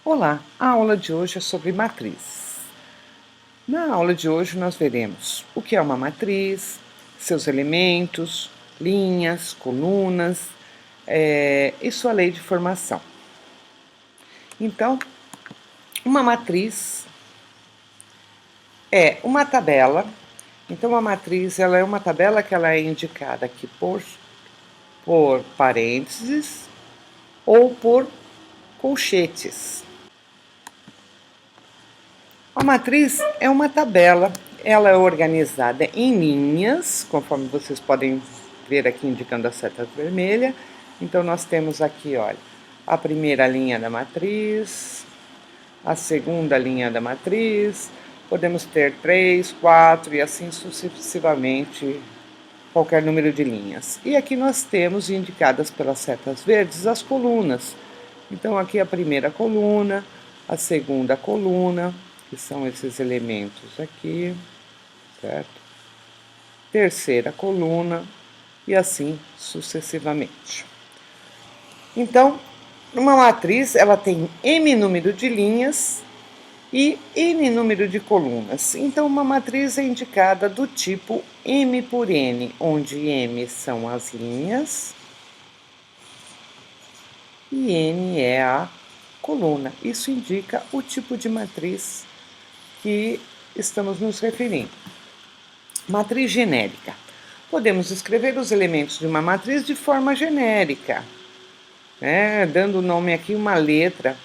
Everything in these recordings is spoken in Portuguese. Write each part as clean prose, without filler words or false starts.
Olá, a aula de hoje é sobre matriz. Na aula de hoje nós veremos o que é uma matriz, seus elementos, linhas, colunas e sua lei de formação. Então, uma matriz é uma tabela. Então, uma matriz ela é uma tabela que ela é indicada aqui por parênteses ou por colchetes. A matriz é uma tabela, ela é organizada em linhas, conforme vocês podem ver aqui indicando a seta vermelha. Então, nós temos aqui, olha, a primeira linha da matriz, a segunda linha da matriz, podemos ter 3, 4 e assim sucessivamente, qualquer número de linhas. E aqui nós temos indicadas pelas setas verdes as colunas. Então, aqui a primeira coluna, a segunda coluna, que são esses elementos aqui, certo? Terceira coluna e assim sucessivamente. Então, uma matriz, ela tem m número de linhas e n número de colunas. Então, uma matriz é indicada do tipo m por n, onde m são as linhas e n é a coluna. Isso indica o tipo de matriz que estamos nos referindo. Matriz genérica. Podemos escrever os elementos de uma matriz de forma genérica, dando o nome aqui uma letra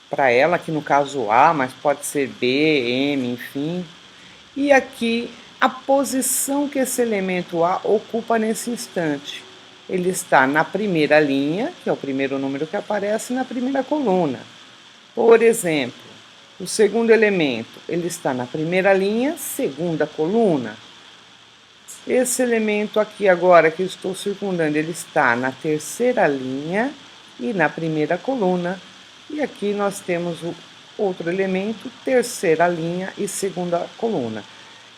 para ela, que no caso A, mas pode ser B, M, enfim. E aqui a posição que esse elemento A ocupa nesse instante. Ele está na primeira linha, que é o primeiro número que aparece na primeira coluna. Por exemplo, o segundo elemento, ele está na primeira linha, segunda coluna. Esse elemento aqui agora que eu estou circundando, ele está na terceira linha e na primeira coluna. E aqui nós temos o outro elemento, terceira linha e segunda coluna.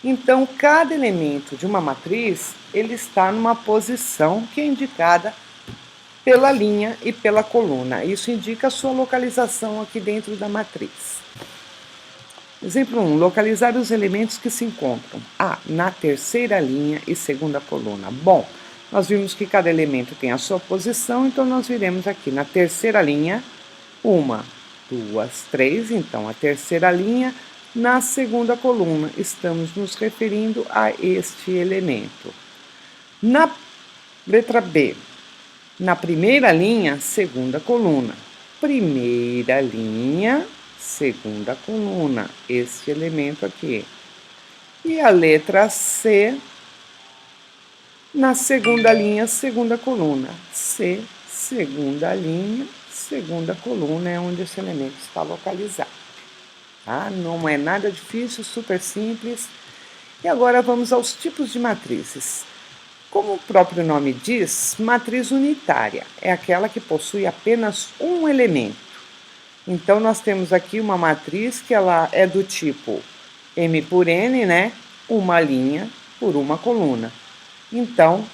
Então, cada elemento de uma matriz, ele está numa posição que é indicada pela linha e pela coluna. Isso indica a sua localização aqui dentro da matriz. Exemplo 1. Localizar os elementos que se encontram na terceira linha e segunda coluna. Bom, nós vimos que cada elemento tem a sua posição, então nós viremos aqui na terceira linha, 1, 2, 3, então a terceira linha. Na segunda coluna, estamos nos referindo a este elemento. Na letra B, na primeira linha, segunda coluna. Primeira linha, segunda coluna, este elemento aqui. E a letra C, na segunda linha, segunda coluna. C, segunda linha, segunda coluna é onde esse elemento está localizado. Tá? Não é nada difícil, super simples. E agora vamos aos tipos de matrizes. Como o próprio nome diz, matriz unitária é aquela que possui apenas um elemento. Então, nós temos aqui uma matriz que ela é do tipo M por N, uma linha por uma coluna. Então,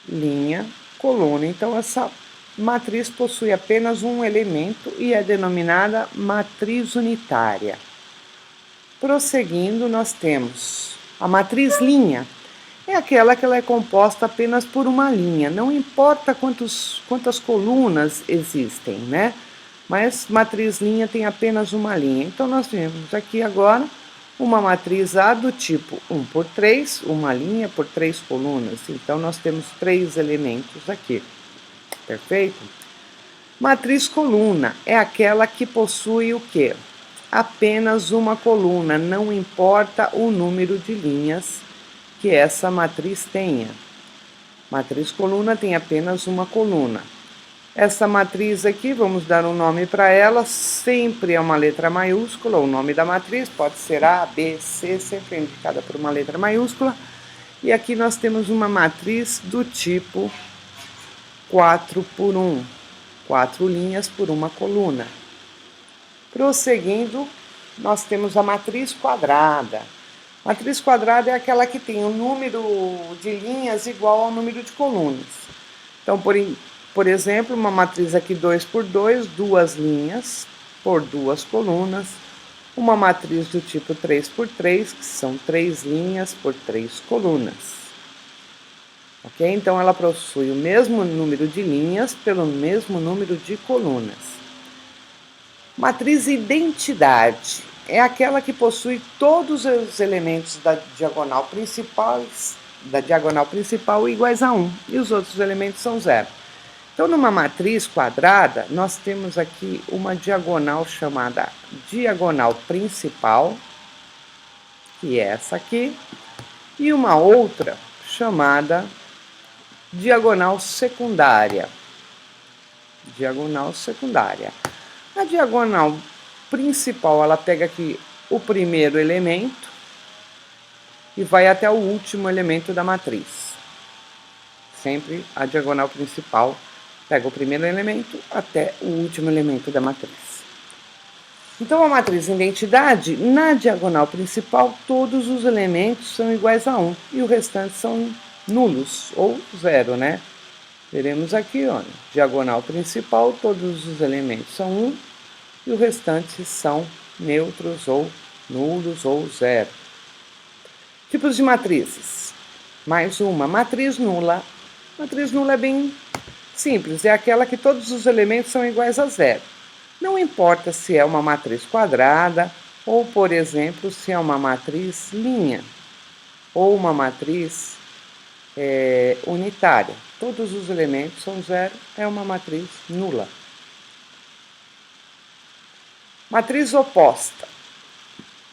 linha, coluna. Então, essa matriz possui apenas um elemento e é denominada matriz unitária. Prosseguindo, nós temos a matriz linha. É aquela que ela é composta apenas por uma linha. Não importa quantas colunas existem, Mas matriz linha tem apenas uma linha. Então, nós temos aqui agora uma matriz A do tipo 1 por 3, uma linha por 3 colunas. Então, nós temos 3 elementos aqui. Perfeito? Matriz coluna é aquela que possui o quê? Apenas uma coluna, não importa o número de linhas que essa matriz tenha. Matriz coluna tem apenas uma coluna. Essa matriz aqui, vamos dar um nome para ela, sempre é uma letra maiúscula, o nome da matriz pode ser A, B, C, sempre indicada por uma letra maiúscula. E aqui nós temos uma matriz do tipo 4 por 1, 4 linhas por uma coluna. Prosseguindo, nós temos a matriz quadrada. Matriz quadrada é aquela que tem o número de linhas igual ao número de colunas. Então, por exemplo, uma matriz aqui 2 por 2, duas linhas por duas colunas. Uma matriz do tipo 3 por 3, que são 3 linhas por 3 colunas. Ok? Então, ela possui o mesmo número de linhas pelo mesmo número de colunas. Matriz identidade é aquela que possui todos os elementos da diagonal principal iguais a 1 e os outros elementos são zero. Então, numa matriz quadrada, nós temos aqui uma diagonal chamada diagonal principal, que é essa aqui, e uma outra chamada diagonal secundária. Diagonal secundária. A diagonal principal, ela pega aqui o primeiro elemento e vai até o último elemento da matriz. Sempre a diagonal principal pega o primeiro elemento até o último elemento da matriz. Então, a matriz identidade, na diagonal principal, todos os elementos são iguais a 1 e o restante são nulos, ou zero, né? Veremos aqui, ó, diagonal principal, todos os elementos são 1 e o restante são neutros, ou nulos, ou zero. Tipos de matrizes. Mais uma, matriz nula. Matriz nula é bem simples, é aquela que todos os elementos são iguais a zero. Não importa se é uma matriz quadrada ou, por exemplo, se é uma matriz linha ou uma matriz unitária. Todos os elementos são zero, é uma matriz nula. Matriz oposta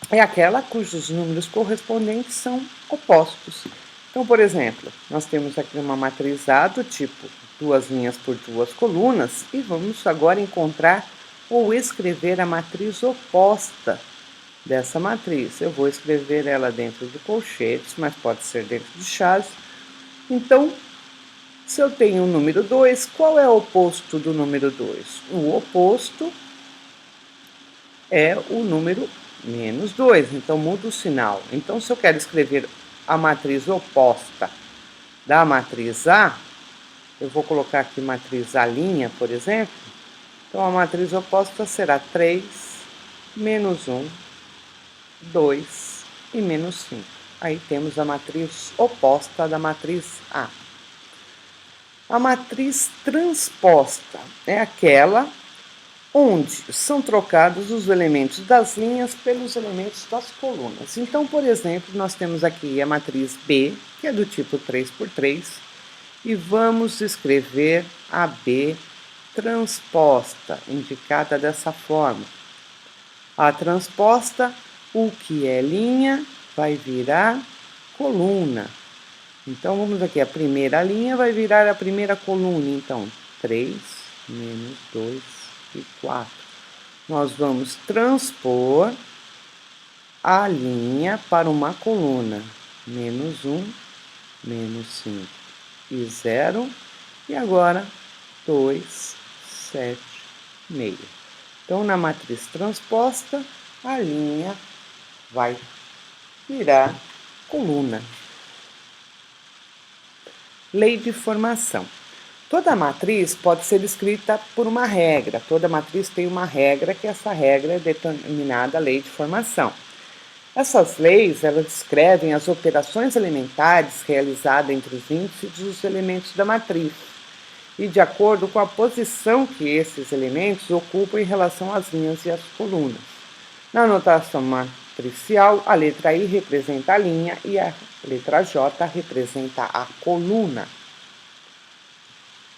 é aquela cujos números correspondentes são opostos. Então, por exemplo, nós temos aqui uma matriz A do tipo duas linhas por duas colunas e vamos agora encontrar ou escrever a matriz oposta dessa matriz. Eu vou escrever ela dentro de colchetes, mas pode ser dentro de chaves. Então, se eu tenho o número 2, qual é o oposto do número 2? O oposto é o número menos 2, então muda o sinal. Então, se eu quero escrever a matriz oposta da matriz A, eu vou colocar aqui matriz A', por exemplo. Então, a matriz oposta será 3, menos 1, 2 e menos 5. Aí temos a matriz oposta da matriz A. A matriz transposta é aquela onde são trocados os elementos das linhas pelos elementos das colunas. Então, por exemplo, nós temos aqui a matriz B, que é do tipo 3 por 3, e vamos escrever a B transposta, indicada dessa forma. A transposta, o que é linha, vai virar coluna. Então, vamos aqui, a primeira linha vai virar a primeira coluna. Então, 3 menos 2 e 4. Nós vamos transpor a linha para uma coluna. Menos 1, menos 5 e 0. E agora, 2, 7, meio. Então, na matriz transposta, a linha vai virar coluna. Lei de formação. Toda matriz pode ser escrita por uma regra. Toda matriz tem uma regra, que essa regra é determinada lei de formação. Essas leis, elas descrevem as operações elementares realizadas entre os índices dos elementos da matriz e de acordo com a posição que esses elementos ocupam em relação às linhas e às colunas. Na notação matricial, a letra I representa a linha e a letra J representa a coluna.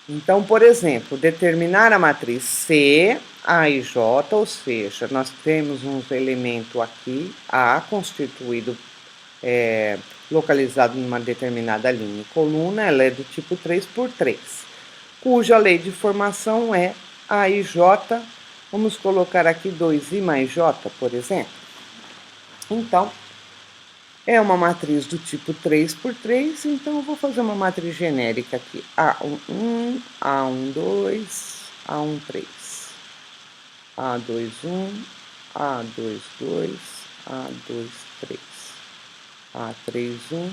Então, por exemplo, determinar a matriz C, A e J, ou seja, nós temos um elemento aqui, A, constituído, localizado numa determinada linha e coluna, ela é do tipo 3 por 3, cuja lei de formação é A e J. Vamos colocar aqui 2I mais J, por exemplo. Então, é uma matriz do tipo 3 por 3, então eu vou fazer uma matriz genérica aqui. A11, A12, A13, A21, A22, A23, A31,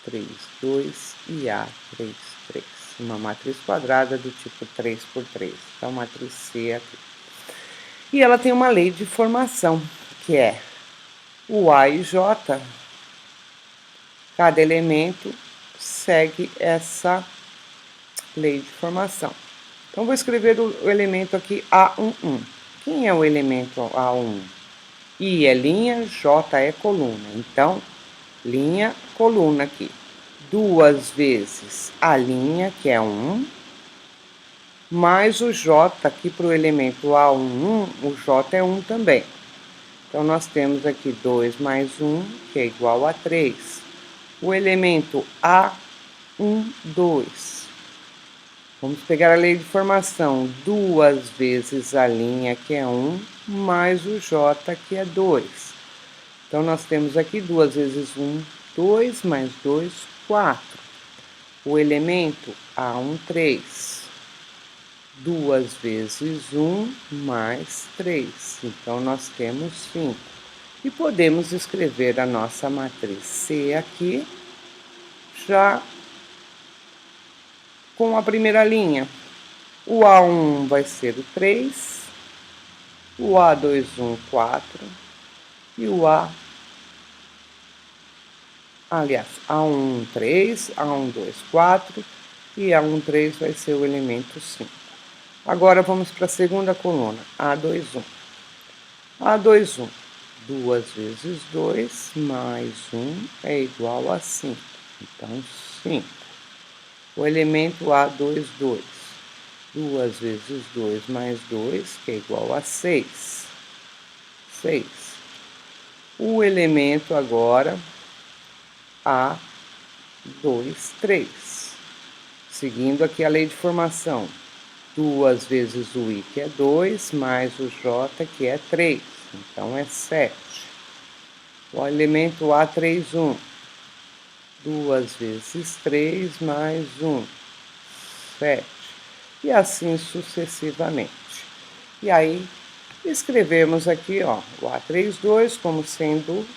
A32 e A33. uma matriz quadrada do tipo 3×3. Então, matriz C aqui. E ela tem uma lei de formação, que é o A e J, cada elemento segue essa lei de formação. Então, vou escrever o elemento aqui A11. Quem é o elemento A1? I é linha, J é coluna. Então, linha, coluna aqui. 2 vezes a linha, que é 1, mais o J aqui para o elemento A11, o J é 1 também. Então, nós temos aqui 2 mais 1, que é igual a 3. O elemento A12. Vamos pegar a lei de formação. 2 vezes a linha, que é 1, mais o J, que é 2. Então, nós temos aqui 2 vezes 1, 2, mais 2, 4. O elemento A13. 2 vezes 1, mais 3. Então, nós temos 5. E podemos escrever a nossa matriz C aqui, já com a primeira linha. O A1 vai ser o 3, o A21, 4, e o A1, 3, A12, 4, e A13 vai ser o elemento 5. Agora, vamos para a segunda coluna, A21. A21, 2 vezes 2, mais 1 é igual a 5. Então, 5. O elemento A22. 2 vezes 2 mais 2, que é igual a 6. 6. O elemento agora A23. Seguindo aqui a lei de formação. 2 vezes o I, que é 2, mais o J, que é 3. Então, é 7. O elemento A31. 2 vezes 3 mais 1, 7. E assim sucessivamente. E aí, escrevemos aqui, ó, o A32 como sendo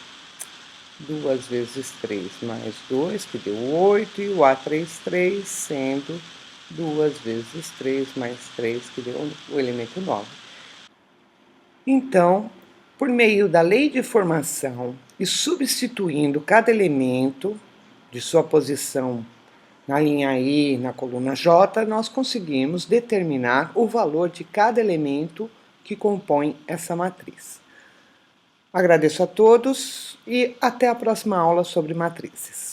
2 vezes 3 mais 2, que deu 8, e o A33 sendo 2 vezes 3 mais 3, que deu o elemento 9. Então, por meio da lei de formação e substituindo cada elemento de sua posição na linha I, na coluna J, nós conseguimos determinar o valor de cada elemento que compõe essa matriz. Agradeço a todos e até a próxima aula sobre matrizes.